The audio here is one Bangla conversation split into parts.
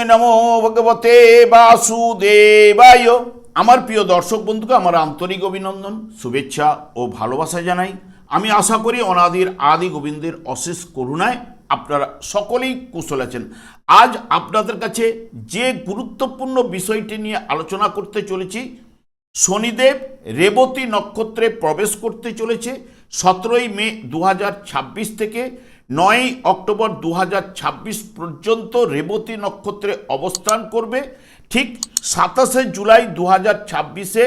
নমো ভগবতে বাসুদেবায়। আমার প্রিয় দর্শক বন্ধুকে আমার আন্তরিক অভিনন্দন, শুভেচ্ছা ও ভালোবাসা জানাই। আমি আশা করি অনাদির আদি গোবিন্দের অশেষ করুণায় আপনারা সকলেই কুশল আছেন। আজ আপনাদের কাছে যে গুরুত্বপূর্ণ বিষয়টি নিয়ে আলোচনা করতে চলেছি, শনিদেব রেবতী নক্ষত্রে প্রবেশ করতে চলেছে 17ই মে 2026 থেকে 9ই অক্টোবর 2026 পর্যন্ত রেবতী নক্ষত্রে অবস্থান করবে। ঠিক 27শে জুলাই 2026-এ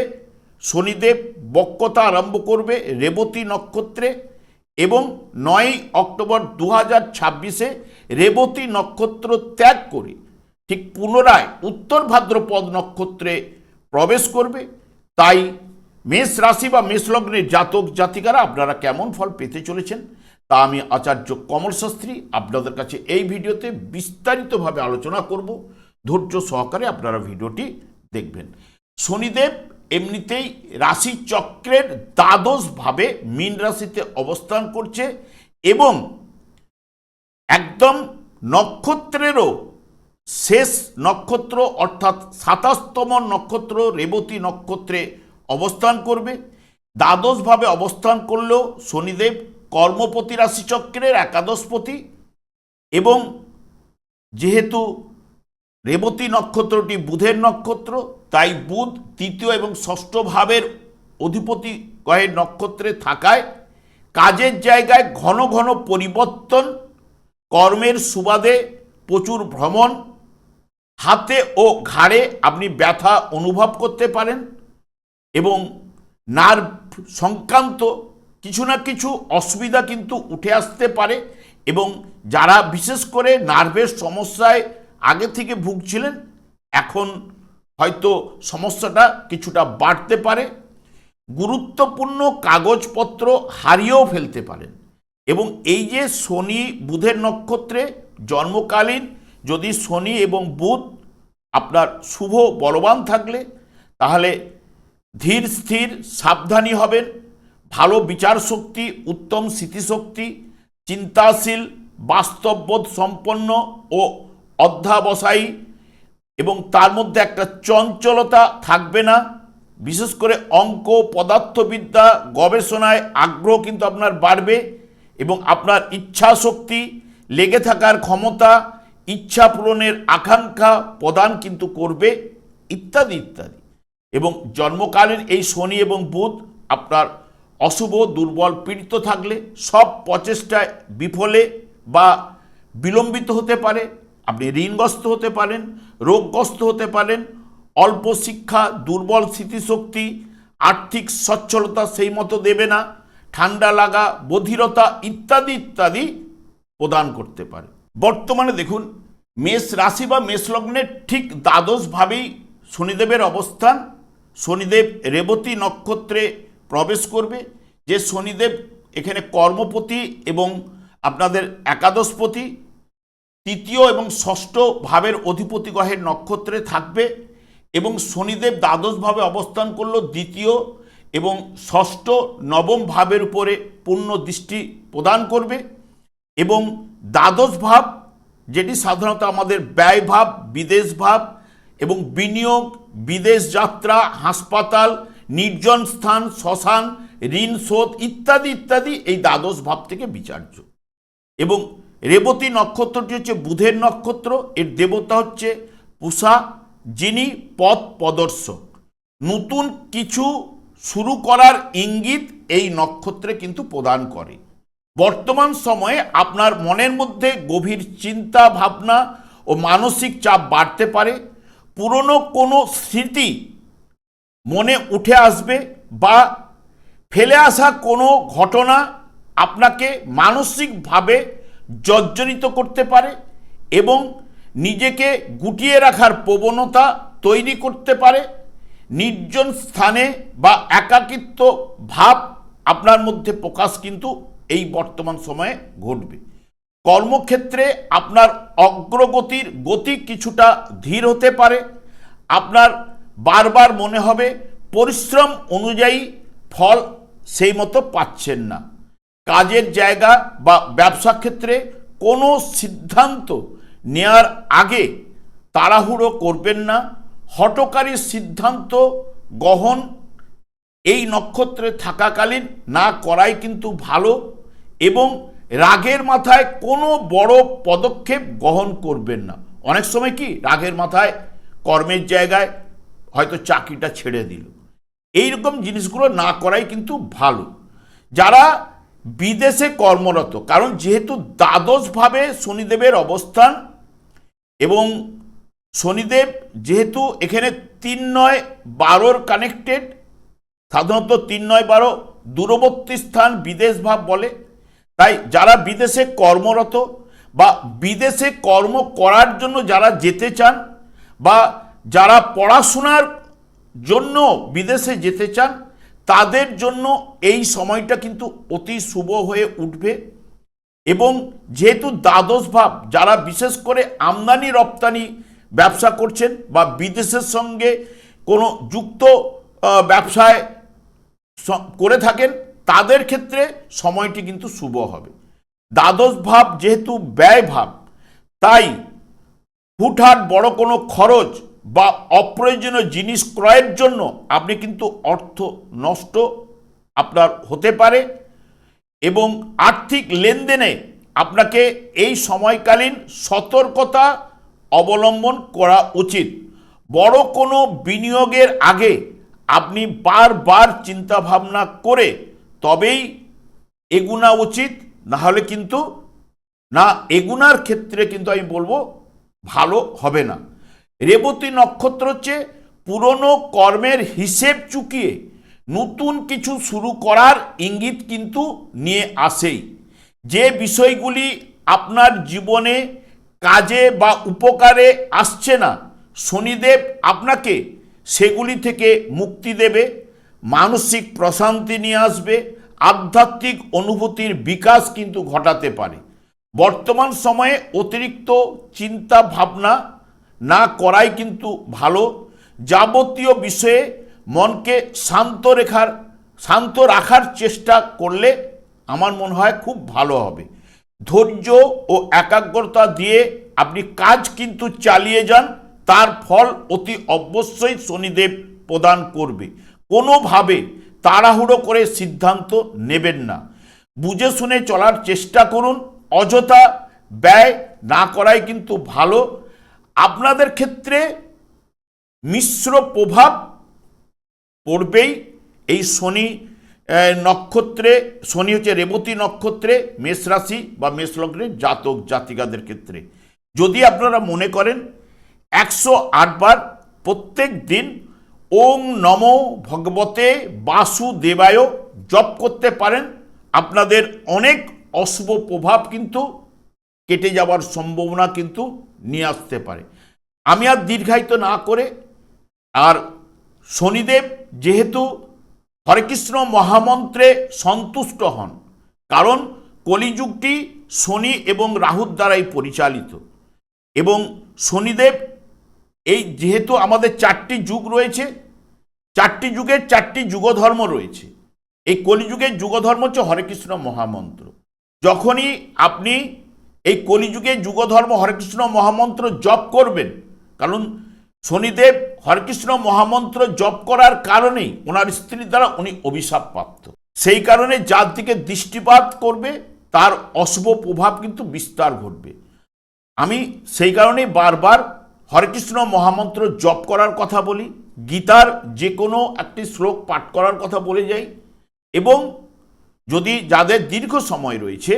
শনিদেব বক্রতা আরম্ভ করবে রেবতী নক্ষত্রে এবং 9ই অক্টোবর 2026-এ রেবতী নক্ষত্র ত্যাগ করে ঠিক পুনরায় উত্তর ভাদ্রপদ নক্ষত্রে প্রবেশ করবে। তাই মেষ রাশি বা মেষ লগ্নের জাতক জাতিকারা আপনারা কেমন ফল পেতে চলেছেন তা আমি আচার্য কমল শাস্ত্রী আপনাদের কাছে এই ভিডিওতে বিস্তারিতভাবে আলোচনা করব। ধৈর্য সহকারে আপনারা ভিডিওটি দেখবেন। শনিদেব এমনিতেই রাশি চক্রের দ্বাদশভাবে মীন রাশিতে অবস্থান করছে এবং একদম নক্ষত্রেরও শেষ নক্ষত্র অর্থাৎ 27তম নক্ষত্র রেবতী নক্ষত্রে অবস্থান করবে। দ্বাদশভাবে অবস্থান করলেও শনিদেব কর্মপতি রাশিচক্রের একাদশপতি এবং যেহেতু রেবতী নক্ষত্রটি বুধের নক্ষত্র, তাই বুধ তৃতীয় এবং ষষ্ঠ ভাবের অধিপতি গ্রহের নক্ষত্রে থাকায় কাজের জায়গায় ঘন ঘন পরিবর্তন, কর্মের সুবাদে প্রচুর ভ্রমণ, হাতে ও ঘাড়ে আপনি ব্যথা অনুভব করতে পারেন এবং নার্ভ সংক্রান্ত কিছু না কিছু অসুবিধা কিন্তু উঠে আসতে পারে। এবং যারা বিশেষ করে নার্ভের সমস্যায় আগে থেকে ভুগছিলেন, এখন হয়তো সমস্যাটা কিছুটা বাড়তে পারে। গুরুত্বপূর্ণ কাগজপত্র হারিয়েও ফেলতে পারেন। এবং এই যে শনি বুধের নক্ষত্রে জন্মকালীন যদি শনি এবং বুধ আপনার শুভ বলবান থাকলে তাহলে ধীর স্থির সাবধানী হবেন, ভালো বিচার শক্তি, উত্তম স্মৃতিশক্তি, চিন্তাশীল, বাস্তববোধ সম্পন্ন ও অধ্যাবসায়ী এবং তার মধ্যে একটা চঞ্চলতা থাকবে না। বিশেষ করে অঙ্ক, পদার্থবিদ্যা, গবেষণায় আগ্রহ কিন্তু আপনার বাড়বে এবং আপনার ইচ্ছা শক্তি, লেগে থাকার ক্ষমতা, ইচ্ছা পূরণের আকাঙ্ক্ষা প্রদান কিন্তু করবে ইত্যাদি ইত্যাদি। এবং জন্মকালীন এই শনি এবং বুধ আপনার অশুভ, দুর্বল, পীড়িত থাকলে সব প্রচেষ্টায় বিফলে বা বিলম্বিত হতে পারে। আপনি ঋণগ্রস্ত হতে পারেন, রোগগ্রস্ত হতে পারেন, অল্প শিক্ষা, দুর্বল স্মৃতিশক্তি, আর্থিক সচ্ছলতা সেই মতো দেবে না, ঠান্ডা লাগা, বধিরতা ইত্যাদি ইত্যাদি প্রদান করতে পারে। বর্তমানে দেখুন মেষ রাশি বা মেষ লগ্নের ঠিক দ্বাদশভাবেই শনিদেবের অবস্থান। শনিদেব রেবতী নক্ষত্রে প্রবেশ করবে। যে শনিদেব এখানে কর্মপতি এবং আপনাদের একাদশপতি, তৃতীয় এবং ষষ্ঠ ভাবের অধিপতি গ্রহের নক্ষত্রে থাকবে এবং শনিদেব দ্বাদশভাবে অবস্থান করল দ্বিতীয় এবং ষষ্ঠ নবম ভাবের উপরে পূর্ণ দৃষ্টি প্রদান করবে। এবং দ্বাদশ ভাব যেটি সাধারণত আমাদের ব্যয় ভাব, বিদেশ ভাব এবং বিনিয়োগ, বিদেশ যাত্রা, হাসপাতাল, নির্জন স্থান, শ্মশান, ঋণ শোধ ইত্যাদি ইত্যাদি এই দ্বাদশ ভাব থেকে বিচার্য। এবং রেবতী নক্ষত্রটি হচ্ছে বুধের নক্ষত্র, এর দেবতা হচ্ছে পূষা, যিনি পথ প্রদর্শক। নতুন কিছু শুরু করার ইঙ্গিত এই নক্ষত্রে কিন্তু প্রদান করে। বর্তমান সময়ে আপনার মনের মধ্যে গভীর চিন্তা ভাবনা ও মানসিক চাপ বাড়তে পারে। পুরনো কোনো স্মৃতি মনে উঠে আসবে বা ফেলে আসা কোনো ঘটনা আপনাকে মানসিকভাবে জর্জরিত করতে পারে এবং নিজেকে গুটিয়ে রাখার প্রবণতা তৈরি করতে পারে। নির্জন স্থানে বা একাকিত্ব ভাব আপনার মধ্যে প্রকাশ কিন্তু এই বর্তমান সময়ে ঘটবে। কর্মক্ষেত্রে আপনার অগ্রগতির গতি কিছুটা ধীর হতে পারে। আপনার বারবার মনে হবে পরিশ্রম অনুযায়ী ফল সেই মতো পাচ্ছেন না। কাজের জায়গা বা ব্যবসা ক্ষেত্রে কোনো সিদ্ধান্ত নেওয়ার আগে তাড়াহুড়ো করবেন না, হঠকারী সিদ্ধান্ত গ্রহণ এই নক্ষত্রে থাকাকালীন না করাই কিন্তু ভালো, এবং রাগের মাথায় কোনো বড় পদক্ষেপ গ্রহণ করবেন না। অনেক সময় কি রাগের মাথায় কর্মের জায়গায় হয়তো চাকরিটা ছেড়ে দিল, এইরকম জিনিসগুলো না করাই কিন্তু ভালো। যারা বিদেশে কর্মরত, কারণ যেহেতু দ্বাদশভাবে শনিদেবের অবস্থান, এবং শনিদেব যেহেতু এখানে 3-9-12 কানেক্টেড, সাধারণত 3-9-12 দূরবর্তী স্থান বিদেশ ভাব বলে, তাই যারা বিদেশে কর্মরত বা বিদেশে কর্ম করার জন্য যারা যেতে চান, বা যারা পড়াশোনার জন্য বিদেশে যেতে চান, তাদের জন্য এই সময়টা কিন্তু অতি শুভ হয়ে উঠবে। এবং যেহেতু দ্বাদশ ভাব, যারা বিশেষ করে আমদানি রপ্তানি ব্যবসা করছেন বা বিদেশের সঙ্গে কোনো যুক্ত ব্যবসায় করে থাকেন, তাদের ক্ষেত্রে সময়টি কিন্তু শুভ হবে। দ্বাদশ ভাব যেহেতু ব্যয় ভাব, তাই হুটহাট বড় কোনো খরচ বা অপ্রয়োজনীয় জিনিস ক্রয়ের জন্য আপনি কিন্তু অর্থ নষ্ট আপনার হতে পারে, এবং আর্থিক লেনদেনে আপনাকে এই সময়কালীন সতর্কতা অবলম্বন করা উচিত। বড় কোনো বিনিয়োগের আগে আপনি বারবার চিন্তা ভাবনা করে তবেই এগুনা উচিত, না হলে কিন্তু না এগুনার ক্ষেত্রে কিন্তু আমি বলবো ভালো হবে না। রেবতী নক্ষত্র হচ্ছে পুরনো কর্মের হিসেব চুকিয়ে নতুন কিছু শুরু করার ইঙ্গিত কিন্তু নিয়ে আসেই। যে বিষয়গুলি আপনার জীবনে কাজে বা উপকারে আসছে না, শনিদেব আপনাকে সেগুলি থেকে মুক্তি দেবে, মানসিক প্রশান্তি নিয়ে আসবে, আধ্যাত্মিক অনুভূতির বিকাশ কিন্তু ঘটাতে পারে। বর্তমান সময়ে অতিরিক্ত চিন্তা ভাবনা না করাই কিন্তু ভালো। যাবতীয় বিষয়ে মনকে শান্ত রাখার চেষ্টা করলে আমার মনে হয় খুব ভালো হবে। ধৈর্য ও একাগ্রতা দিয়ে আপনি কাজ কিন্তু চালিয়ে যান, তার ফল অতি অবশ্যই শনিদেব প্রদান করবে। কোনোভাবে তাড়াহুড়ো করে সিদ্ধান্ত নেবেন না, বুঝে শুনে চলার চেষ্টা করুন, অযথা ব্যয় না করাই কিন্তু ভালো। আপনাদের ক্ষেত্রে মিশ্র প্রভাব পড়বেই এই শনি নক্ষত্রে। শনি হচ্ছে রেবতী নক্ষত্রে মেষ রাশি বা মেষ লগ্নের জাতক জাতিকাদের ক্ষেত্রে। যদি আপনারা মনে করেন 108 বার প্রত্যেক দিন ওং নমো ভগবতে বাসুদেবায় জপ করতে পারেন, আপনাদের অনেক অশুভ প্রভাব কিন্তু কেটে যাওয়ার সম্ভাবনা কিন্তু নিয়ে আসতে পারে। আমি আর দীর্ঘায়িত না করে, আর শনিদেব যেহেতু হরে কৃষ্ণ মহামন্ত্রে সন্তুষ্ট হন, কারণ কলিযুগটি শনি এবং রাহুর দ্বারাই পরিচালিত, এবং শনিদেব এই যেহেতু আমাদের 4টি যুগ রয়েছে, 4টি যুগের 4টি যুগধর্ম রয়েছে। এই কলিযুগের যুগধর্ম হচ্ছে হরে কৃষ্ণ মহামন্ত্র। যখনই আপনি এই কলিযুগের যুগধর্ম হরে কৃষ্ণ মহামন্ত্র জপ করবেন, কারণ শনিদেব হরেকৃষ্ণ মহামন্ত্র জপ করার কারণেই ওনার স্ত্রীর দ্বারা উনি অভিশাপ প্রাপ্ত, সেই কারণে যার দিকে দৃষ্টিপাত করবে তার অশুভ প্রভাব কিন্তু বিস্তার ঘটবে। আমি সেই কারণেই বারবার হরেকৃষ্ণ মহামন্ত্র জপ করার কথা বলি, গীতার যে কোনো একটি শ্লোক পাঠ করার কথা বলে যাই, এবং যদি যাদের দীর্ঘ সময় রয়েছে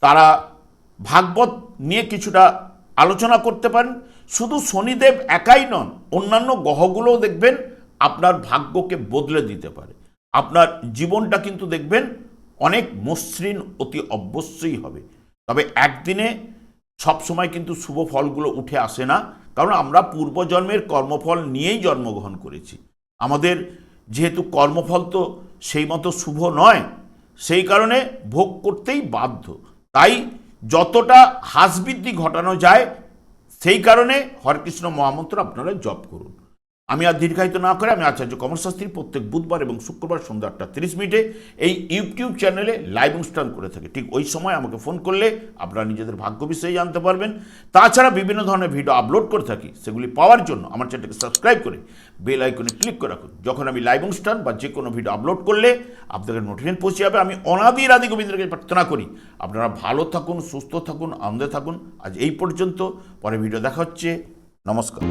তারা ভাগবত নিয়ে কিছুটা আলোচনা করতে পারেন। শুধু শনিদেব একাই নন, অন্যান্য গ্রহগুলোও দেখবেন আপনার ভাগ্যকে বদলে দিতে পারে। আপনার জীবনটা কিন্তু দেখবেন অনেক মসৃণ অতি অবশ্যই হবে। তবে একদিনে সবসময় কিন্তু শুভ ফলগুলো উঠে আসে না, কারণ আমরা পূর্বজন্মের কর্মফল নিয়েই জন্মগ্রহণ করেছি। আমাদের যেহেতু কর্মফল তো সেই মতো শুভ নয়, সেই কারণে ভোগ করতেই বাধ্য। তাই যতটা হ্রাস বৃদ্ধি ঘটানো যায় সেই কারণে হরেকৃষ্ণ মহামন্ত্র আপনারা জপ করুন। আমি আর দীর্ঘায়িত না করে আমি আচার্য কমল শাস্ত্রী প্রত্যেক বুধবার এবং শুক্রবার সন্ধ্যা 8:30 এই ইউটিউব চ্যানেলে লাইভ অনুষ্ঠান করে থাকি। ঠিক ওই সময় আমাকে ফোন করলে আপনারা নিজেদের ভাগ্য বিষয়ে জানতে পারবেন। তাছাড়া বিভিন্ন ধরনের ভিডিও আপলোড করে থাকি, সেগুলি পাওয়ার জন্য আমার চ্যানেলকে সাবস্ক্রাইব করে বেল আইকনে ক্লিক করে রাখুন। যখন আমি লাইভ অনুষ্ঠান বা যে কোনো ভিডিও আপলোড করলে আপনাদের নোটিফিকেশন পৌঁছে যাবে। আমি অনাদির আদি গোবিন্দের কাছে প্রার্থনা করি আপনারা ভালো থাকুন, সুস্থ থাকুন, আনন্দে থাকুন। আজ এই পর্যন্ত, পরে ভিডিও দেখা হচ্ছে। নমস্কার।